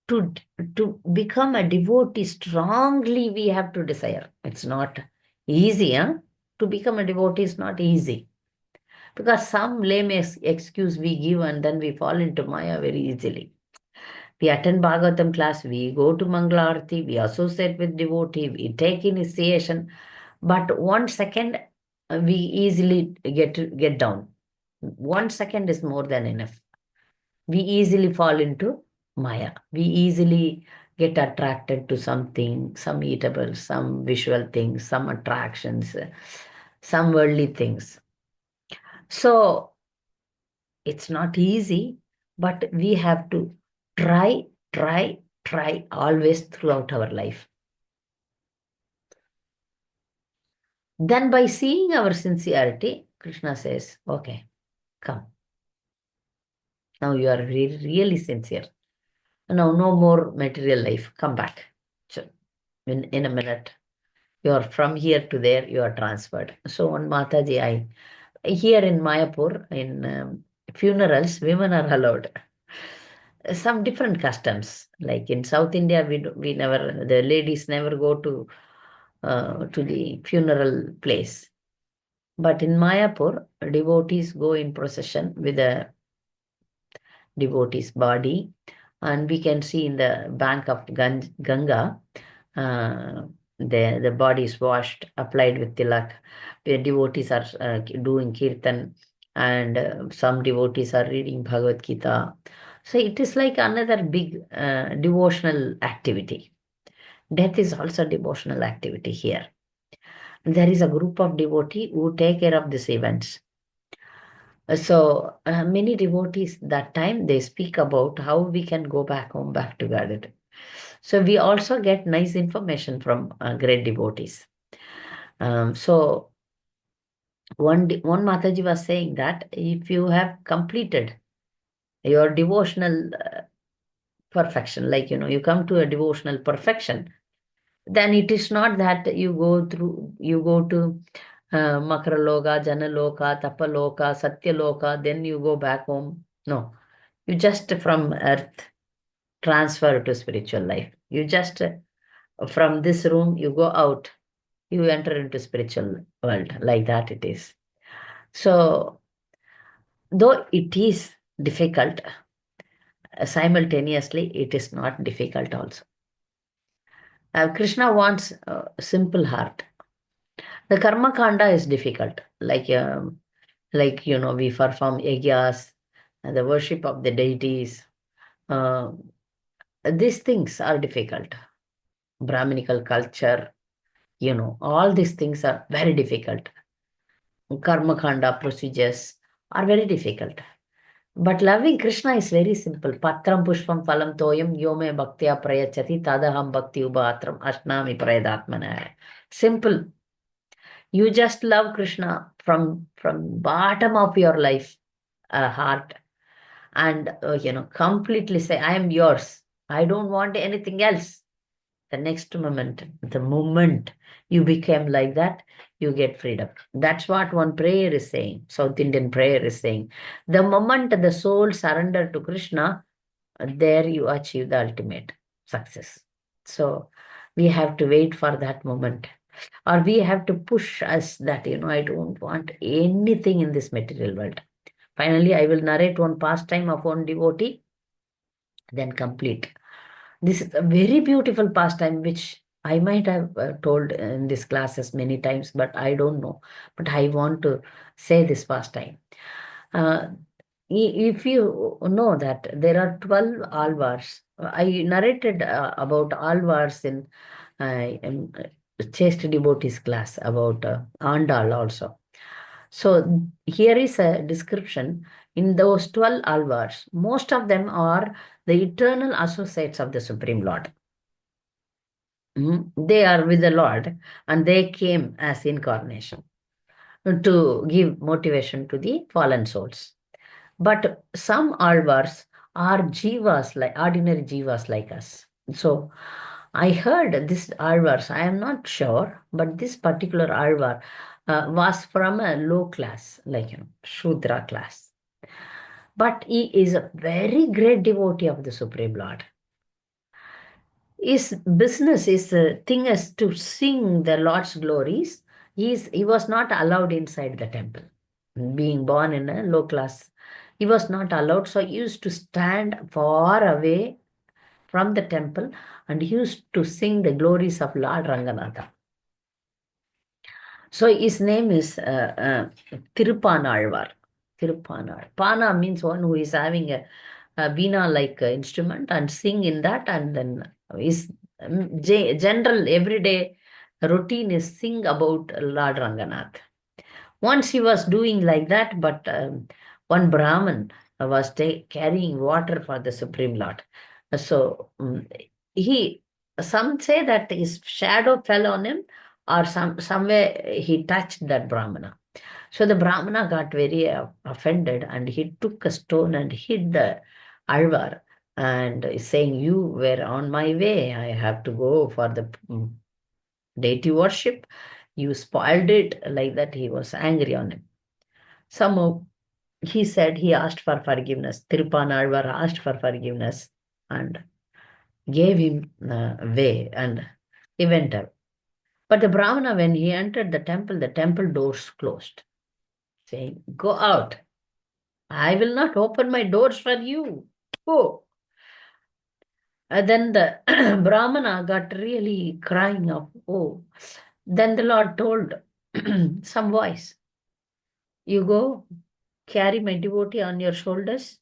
to, to become a devotee strongly, we have to desire. It's not easy, huh? To become a devotee is not easy. Because some lame excuse we give and then we fall into Maya very easily. We attend Bhagavatam class, we go to Mangalarti, we associate with devotee, we take initiation, but 1 second we easily get down. 1 second is more than enough. We easily fall into Maya. We easily get attracted to something, some eatable, some visual things, some attractions, some worldly things. So it's not easy, but we have to try always throughout our life. Then by seeing our sincerity, Krishna says, okay, come. Now you are really sincere. Now no more material life. Come back. So in a minute, you are from here to there, you are transferred. So on Mataji, here in Mayapur, in funerals, women are allowed. Some different customs. Like in South India, we never, the ladies never go to the funeral place. But in Mayapur, devotees go in procession with a devotee's body, and we can see in the bank of Ganga, uh, the body is washed, applied with tilak. The devotees are doing kirtan, and some devotees are reading Bhagavad Gita. So it is like another big devotional activity. Death is also devotional activity here. There is a group of devotees who take care of these events. So many devotees that time they speak about how we can go back home, back to God. So we also get nice information from great devotees. So one Mataji was saying that if you have completed your devotional perfection, like you come to a devotional perfection, then it is not that you go to Makaraloka, Janaloka, Tapaloka, Satyaloka, then you go back home. No, you just from earth transfer to spiritual life. You just from this room, you go out, you enter into spiritual world. Like that it is. So though it is difficult, simultaneously it is not difficult also. Krishna wants a simple heart. The karma kanda is difficult. We perform yajnas and the worship of the deities. Uh, these things are difficult. Brahminical culture, all these things are very difficult. Karma kanda procedures are very difficult. But loving Krishna is very simple. Patram pushpam phalam toyam yome bhaktya prayachati tadaham bhakti ubatram ashnami prayadatmana. Simple. You just love Krishna from bottom of your life, heart, and completely say, I am yours. I don't want anything else. The moment you become like that, you get freedom. That's what one prayer is saying. South Indian prayer is saying. The moment the soul surrender to Krishna, there you achieve the ultimate success. So we have to wait for that moment. Or we have to push us that, I don't want anything in this material world. Finally, I will narrate one pastime of one devotee, then complete. This is a very beautiful pastime, which I might have told in these classes many times, but I don't know. But I want to say this pastime. Uh, if you know that there are 12 alvars, I narrated about alvars in chaste devotees class about Andal also. So here is a description. In those 12 alvars, most of them are the eternal associates of the Supreme Lord. They are with the Lord and they came as incarnation to give motivation to the fallen souls. But some alvars are jivas, like ordinary jivas like us. So I heard this alvars, I am not sure, but this particular alvar was from a low class, like Shudra class. But he is a very great devotee of the Supreme Lord. His business is the thing is to sing the Lord's glories. He was not allowed inside the temple. Being born in a low class, he was not allowed. So he used to stand far away from the temple and used to sing the glories of Lord Ranganatha. So his name is Tirupanalvar. Pana means one who is having a veena-like instrument and sing in that, and then his general everyday routine is sing about Lord Ranganath. Once he was doing like that, but one Brahmin was carrying water for the Supreme Lord. So he, some say that his shadow fell on him, or somewhere he touched that Brahmana. So the Brahmana got very offended, and he took a stone and hit the Alvar, and saying, "You were on my way. I have to go for the deity worship. You spoiled it," like that. He was angry on him. Somehow he said he asked for forgiveness. Tirupanalvar asked for forgiveness and gave him way, and he went out. But the Brahmana, when he entered the temple doors closed, saying, "Go out. I will not open my doors for you. Go." And then the Brahmana got really crying of, "Oh." Then the Lord told some voice, "You go, carry my devotee on your shoulders,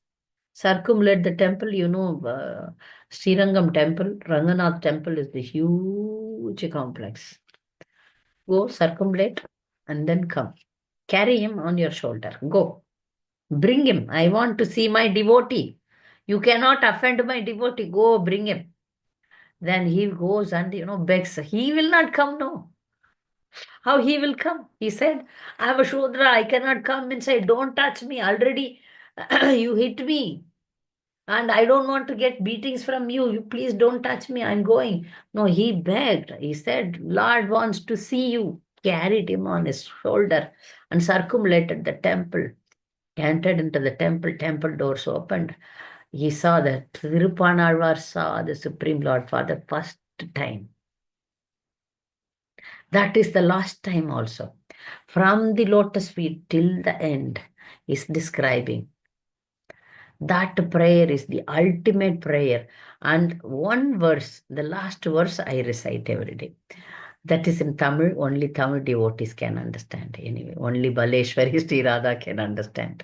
circumambulate the temple." Srirangam temple, Ranganath temple is the huge complex. Go circumambulate and then come. Carry him on your shoulder. Go. Bring him. I want to see my devotee. You cannot offend my devotee. Go bring him. Then he goes and, begs. He will not come, no. How he will come? He said, "I'm a Shudra. I cannot come inside. Don't touch me. Already you hit me. And I don't want to get beatings from you. You please don't touch me. I'm going." No, he begged. He said, "Lord wants to see you." Carried him on his shoulder and circumambulated the temple. Entered into the temple doors opened. He saw that Tirupanalvar saw the Supreme Lord for the first time. That is the last time also. From the lotus feet till the end is describing. That prayer is the ultimate prayer. And one verse, the last verse I recite every day. That is in Tamil, only Tamil devotees can understand. Anyway, only Baleshwari Sri Radha can understand.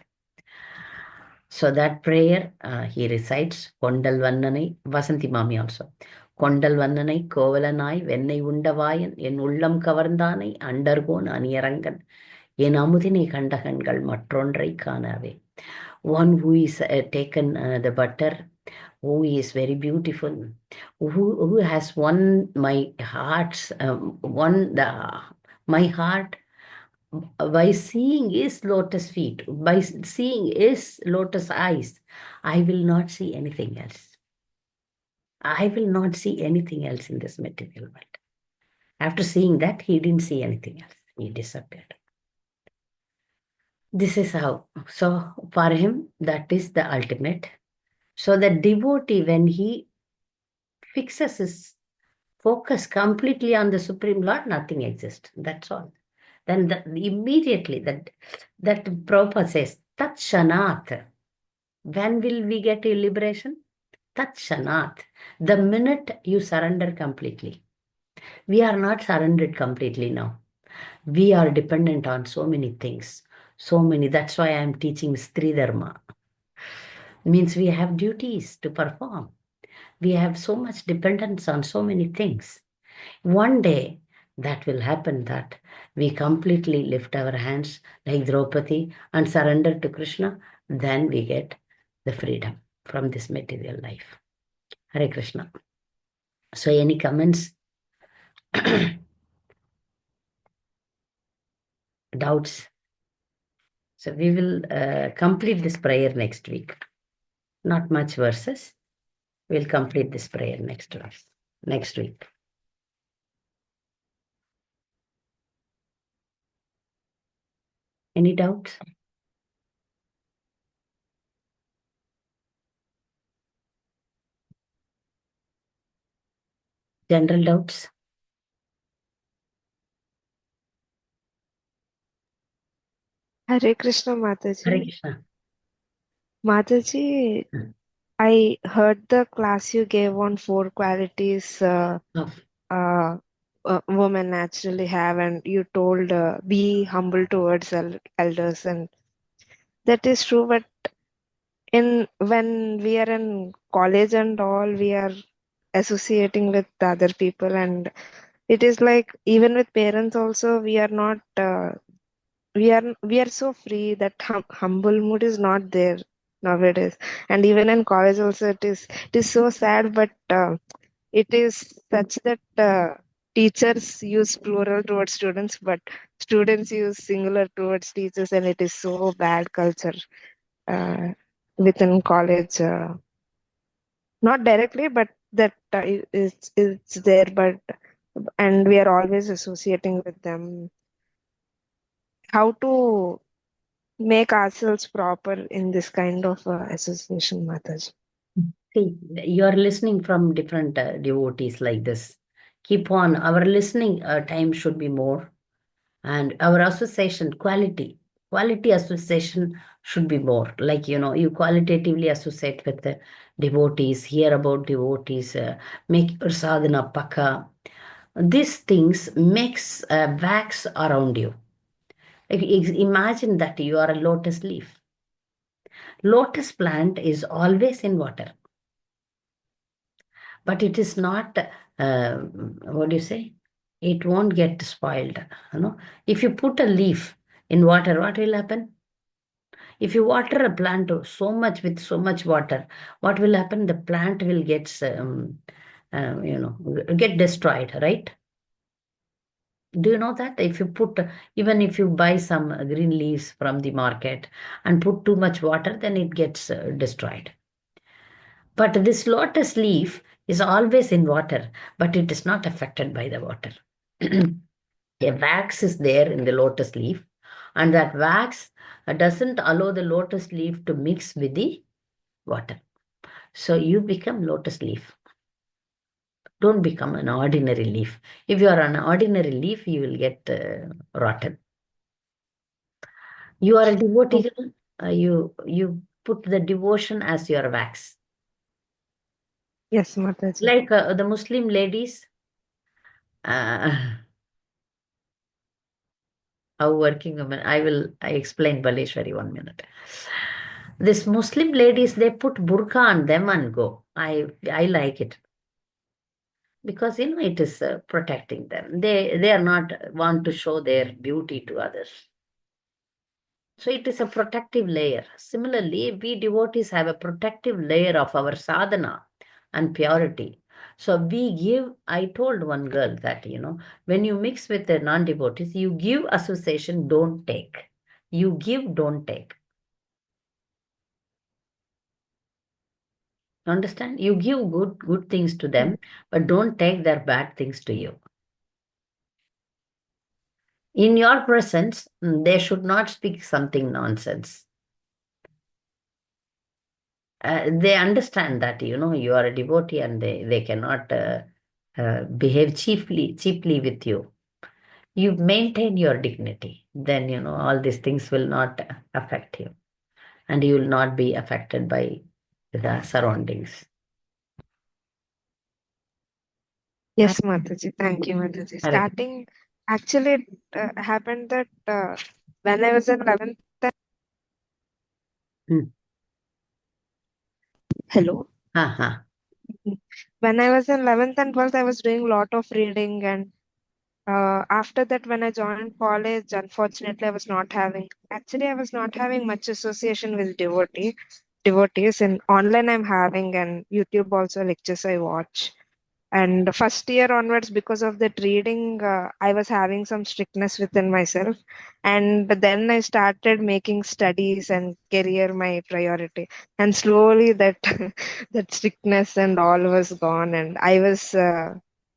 So that prayer he recites, Kondal Vannanai, Vasanti Mami also. Kondal Vannanai, Kovalanai, Vennai Undavayan, En Ullam Kavarndanai, Undergone Aniyarangan, En Amudinai Kandagangal Matrondrai Kanave. One who is taken the butter, who is very beautiful, who has won my heart's, my heart by seeing his lotus feet, by seeing his lotus eyes. I will not see anything else. I will not see anything else in this material world. After seeing that, he didn't see anything else. He disappeared. This is how. So for him, that is the ultimate. So the devotee, when he fixes his focus completely on the Supreme Lord, nothing exists. That's all. Then immediately that Prabhupada says, Tat Shanat. When will we get a liberation? Tat Shanat. The minute you surrender completely. We are not surrendered completely now. We are dependent on so many things. So many. That's why I am teaching Stri Dharma. Means we have duties to perform. We have so much dependence on so many things. One day that will happen, that we completely lift our hands like Draupadi and surrender to Krishna. Then we get the freedom from this material life. Hare Krishna. So any comments? Doubts? So we will complete this prayer next week. Not much verses. We'll complete this prayer next week. Any doubts? General doubts? Hare Krishna Hare Mataji. Krishna. Mataji, Hmm. I heard the class you gave on 4 qualities of uh, women naturally have, and you told be humble towards elders, and that is true. But in when we are in college and all, we are associating with other people, and it is like even with parents also, we are not. We are so free that humble mood is not there nowadays, and even in college also it is so sad, but it is such that teachers use plural towards students, but students use singular towards teachers, and it is so bad culture uh, within college, not directly, but that it's there, but and we are always associating with them. How to make ourselves proper in this kind of association, Mataji? See, you are listening from different devotees like this. Keep on. Our listening time should be more, and our association quality association should be more. Like, you qualitatively associate with the devotees, hear about devotees, make your sadhana pakka. These things makes wax around you. Like, imagine that you are a lotus leaf. Lotus plant is always in water, but it is not, what do you say? It won't get spoiled. If you put a leaf in water, what will happen? If you water a plant so much with so much water, what will happen? The plant will get destroyed, right? Do you know that if you put, even if you buy some green leaves from the market and put too much water, then it gets destroyed. But this lotus leaf is always in water, but it is not affected by the water. A wax is there in the lotus leaf, and that wax doesn't allow the lotus leaf to mix with the water. So you become lotus leaf. Don't become an ordinary leaf. If you are an ordinary leaf, you will get rotten. You are a Oh, devotee. You put the devotion as your wax. yes, Mataji. Like the Muslim ladies, uh, how working women. I explain Baleshwari 1 minute. This Muslim ladies, they put burqa on them and go. I like it because it is protecting them. They are not want to show their beauty to others. So it is a protective layer. Similarly, we devotees have a protective layer of our sadhana and purity. So we give, I told one girl that, when you mix with the non-devotees, you give association, don't take. You give, don't take. Understand? You give good things to them, but don't take their bad things to you. In your presence, they should not speak something nonsense. They understand that you are a devotee, and they cannot behave cheaply with you. You maintain your dignity, then all these things will not affect you, and you will not be affected by the surroundings. Yes, Mataji. Thank you, Mataji. Correct. Starting, actually, it happened that when I was in 11th, Mm. hello. Ha. When I was in 11th and 12th, I was doing a lot of reading, and after that, when I joined college, unfortunately, I was not having much association with devotees. And online, I'm having, and YouTube also lectures I watch. And the first year onwards, because of that reading, I was having some strictness within myself. And then I started making studies and career my priority. And slowly that that strictness and all was gone. And I was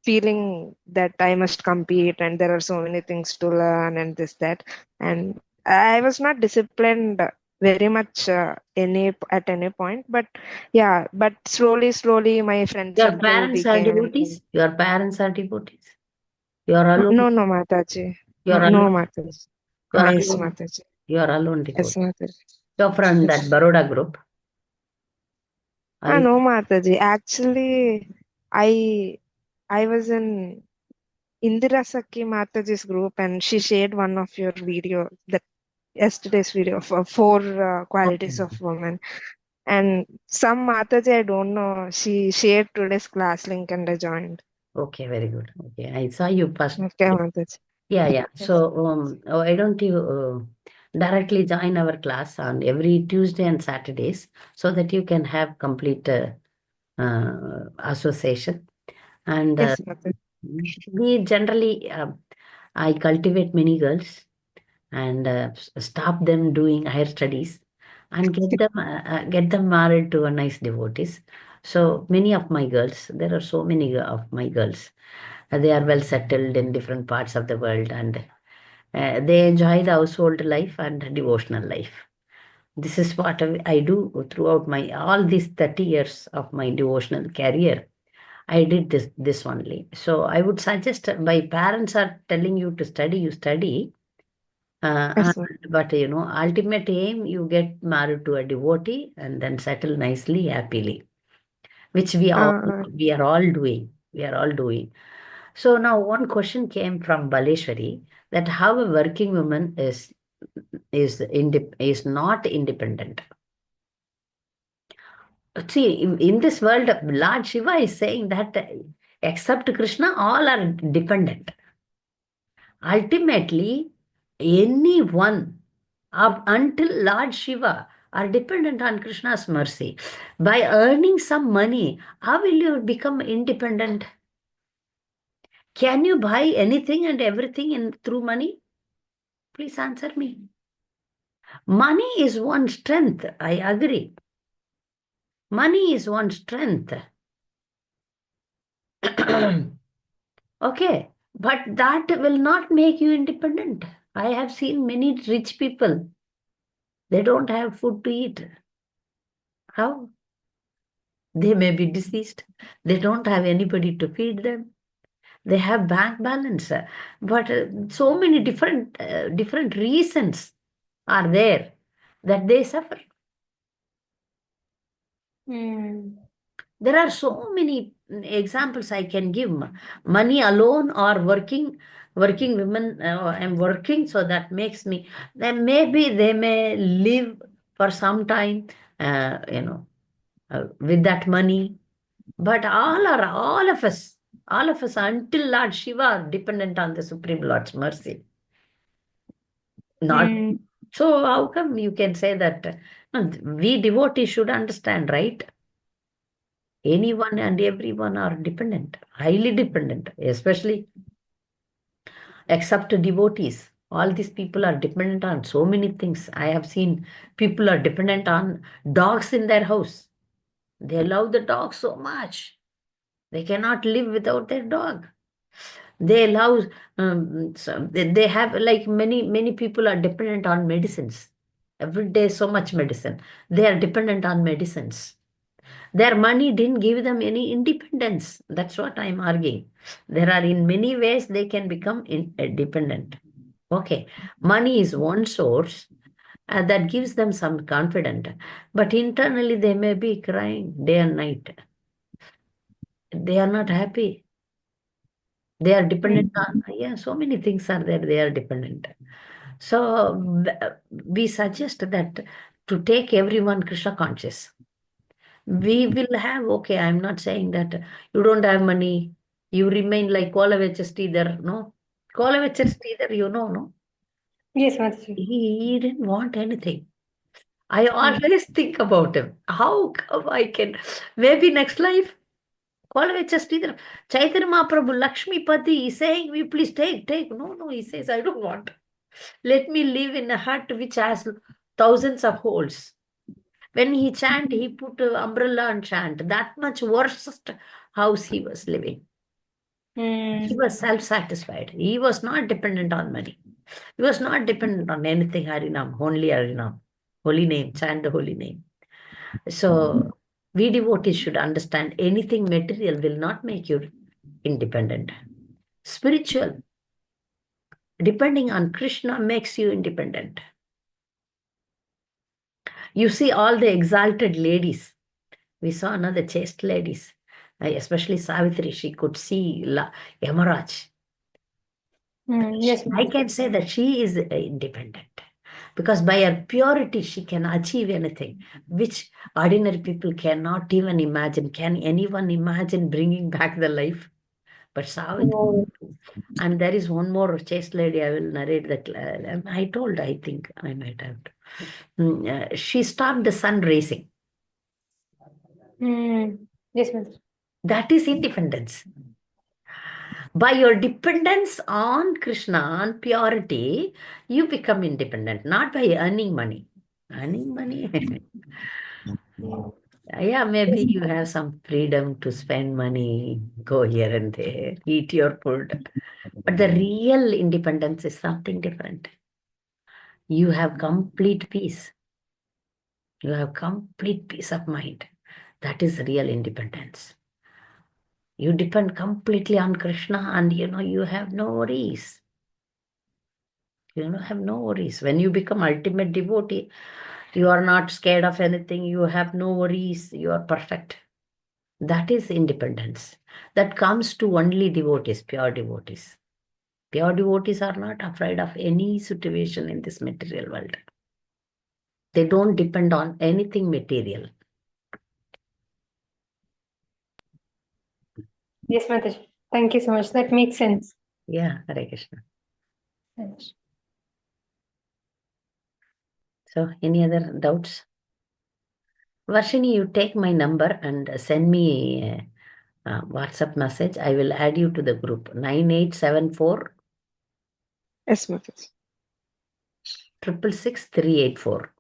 feeling that I must compete, and there are so many things to learn, and this, that. And I was not disciplined very much at any point, but yeah, but slowly my friend Your circle parents are began. devotees. Your parents are devotees. You are alone. No, no, Mataji. You are No, alone. Mataji. You are Yes, alone. Mataji. You are alone Yes, devotee. Mataji. You're from that Yes. Baroda group. Are you? No, Mataji. Actually, I I was in Indira Sakhi Mataji's group, and she shared one of your video, that yesterday's video for four qualities Okay. of women. And some Mataji I don't know. She shared today's class link, and I joined. Okay, very good. Okay, I saw you first. Okay, Mataji. Yeah, yeah. Yes. So, why don't you directly join our class on every Tuesday and Saturdays so that you can have complete association? And Yes, Mataji. we generally, I cultivate many girls and stop them doing higher studies and get them married to a nice devotees. So many of my girls, there are so many of my girls, they are well settled in different parts of the world, and they enjoy the household life and devotional life. This is what I do throughout my all these 30 years of my devotional career. I did this only. So I would suggest, my parents are telling you to study, you study. Yes, ma'am. But ultimate aim, you get married to a devotee and then settle nicely, happily, which Uh, we are all doing. We are all doing. So now one question came from Baleshwari, that how a working woman is not independent. See, in this world, Lord Shiva is saying that except Krishna, all are dependent. Ultimately, anyone up until Lord Shiva are dependent on Krishna's mercy. By earning some money, how will you become independent? Can you buy anything and everything through money? Please answer me. Money is one strength. I agree. Money is one strength. Okay, but that will not make you independent. I have seen many rich people. They don't have food to eat. How? They may be deceased. They don't have anybody to feed them. They have bank balance, but so many different reasons are there that they suffer. Hmm. There are so many examples I can give. Money alone or working women. I'm working, so that makes me. Then maybe they may live for some time, with that money. But all of us, until Lord Shiva, are dependent on the Supreme Lord's mercy. Not Hmm. so. How come you can say that? No, we devotees should understand, right? Anyone and everyone are dependent, highly dependent, especially except devotees. All these people are dependent on so many things. I have seen people are dependent on dogs in their house. They love the dog so much. They cannot live without their dog. They love, they have, like, many people are dependent on medicines. Every day, so much medicine. They are dependent on medicines. Their money didn't give them any independence. That's what I'm arguing. There are in many ways they can become dependent. Okay, money is one source that gives them some confidence, but internally they may be crying day and night. They are not happy. They are dependent on, yeah, so many things are there. They are dependent. So we suggest that to take everyone Krishna conscious. We will have, okay, I'm not saying that you don't have money, you remain like Kolavechastidhar, no? Kolavechastidhar, no? Yes, Mataji. He didn't want anything. I always think about him. How come I can, maybe next life, Kolavechastidhar, Chaitanya Mahaprabhu, Lakshmi Pati, he's saying, we please take. No, he says, I don't want. Let me live in a hut which has thousands of holes. When he chant, he put umbrella and chant. That much worst house he was living. He Hmm. was self-satisfied. He was not dependent on money. He was not dependent on anything Harinam, only Harinam. Holy name, chant the holy name. So we devotees should understand anything material will not make you independent. Spiritual, depending on Krishna makes you independent. You see all the exalted ladies. We saw another chaste ladies, especially Savitri. She could see Yamaraj. Yes, I can say that she is independent because by her purity she can achieve anything, which ordinary people cannot even imagine. Can anyone imagine bringing back the life? But Savitri. no. And there is one more chaste lady. I will narrate that. I told. I think I might have. She stopped the sun racing. Yes, Mataji. That is independence. By your dependence on Krishna, on purity, you become independent, not by earning money. Earning money. Yeah, maybe you have some freedom to spend money, go here and there, eat your food. But the real independence is something different. You have complete peace. You have complete peace of mind. That is real independence. You depend completely on Krishna and you have no worries. You have no worries. When you become ultimate devotee, you are not scared of anything. You have no worries. You are perfect. That is independence. That comes to only devotees, pure devotees. Pure devotees are not afraid of any situation in this material world. They don't depend on anything material. Yes, Mataji. Thank you so much. That makes sense. Yeah, Hare Krishna. Yes. So, any other doubts? Varshini, you take my number and send me a WhatsApp message. I will add you to the group 9874 Yes, Mataji. 666 384.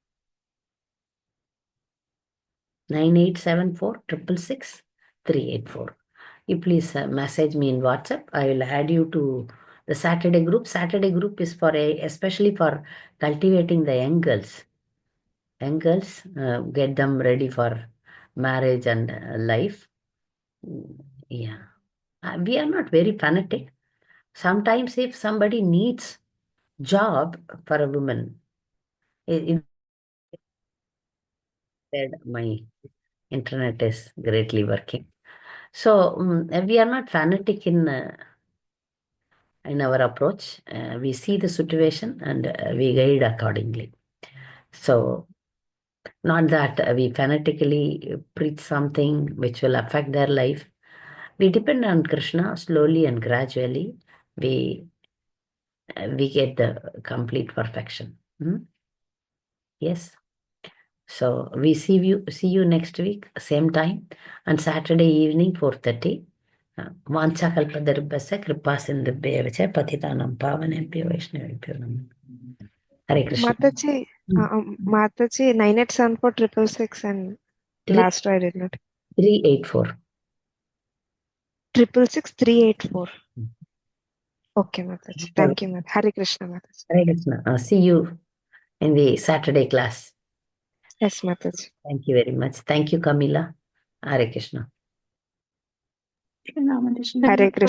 9874 666 384. You please message me in WhatsApp. I will add you to the Saturday group. Saturday group is especially for cultivating the young girls. Young girls, get them ready for marriage and life. Yeah. We are not very fanatic. Sometimes if somebody needs job for a woman, my internet is greatly working. So we are not fanatic in our approach. We see the situation and we guide accordingly. So not that we fanatically preach something which will affect their life. We depend on Krishna slowly and gradually. We get the complete perfection. Yes. So we see you next week, same time, on Saturday evening, 4:30. वाञ्छाकल्पतरुभ्यश्च कृपासिन्धुभ्येव च पतितानां पावनेभ्यो वैष्णवेभ्यो नमः. Hare Krishna. Mataji, Mataji, 9874 666 and last I did not. 384. 666 384. Okay, Mataji. Thank you, Mataji. Hare Krishna, Mataji. Hare Krishna. See you in the Saturday class. Yes, Mataji. Thank you very much. Thank you, Kamila. Hare Krishna. Hare Krishna.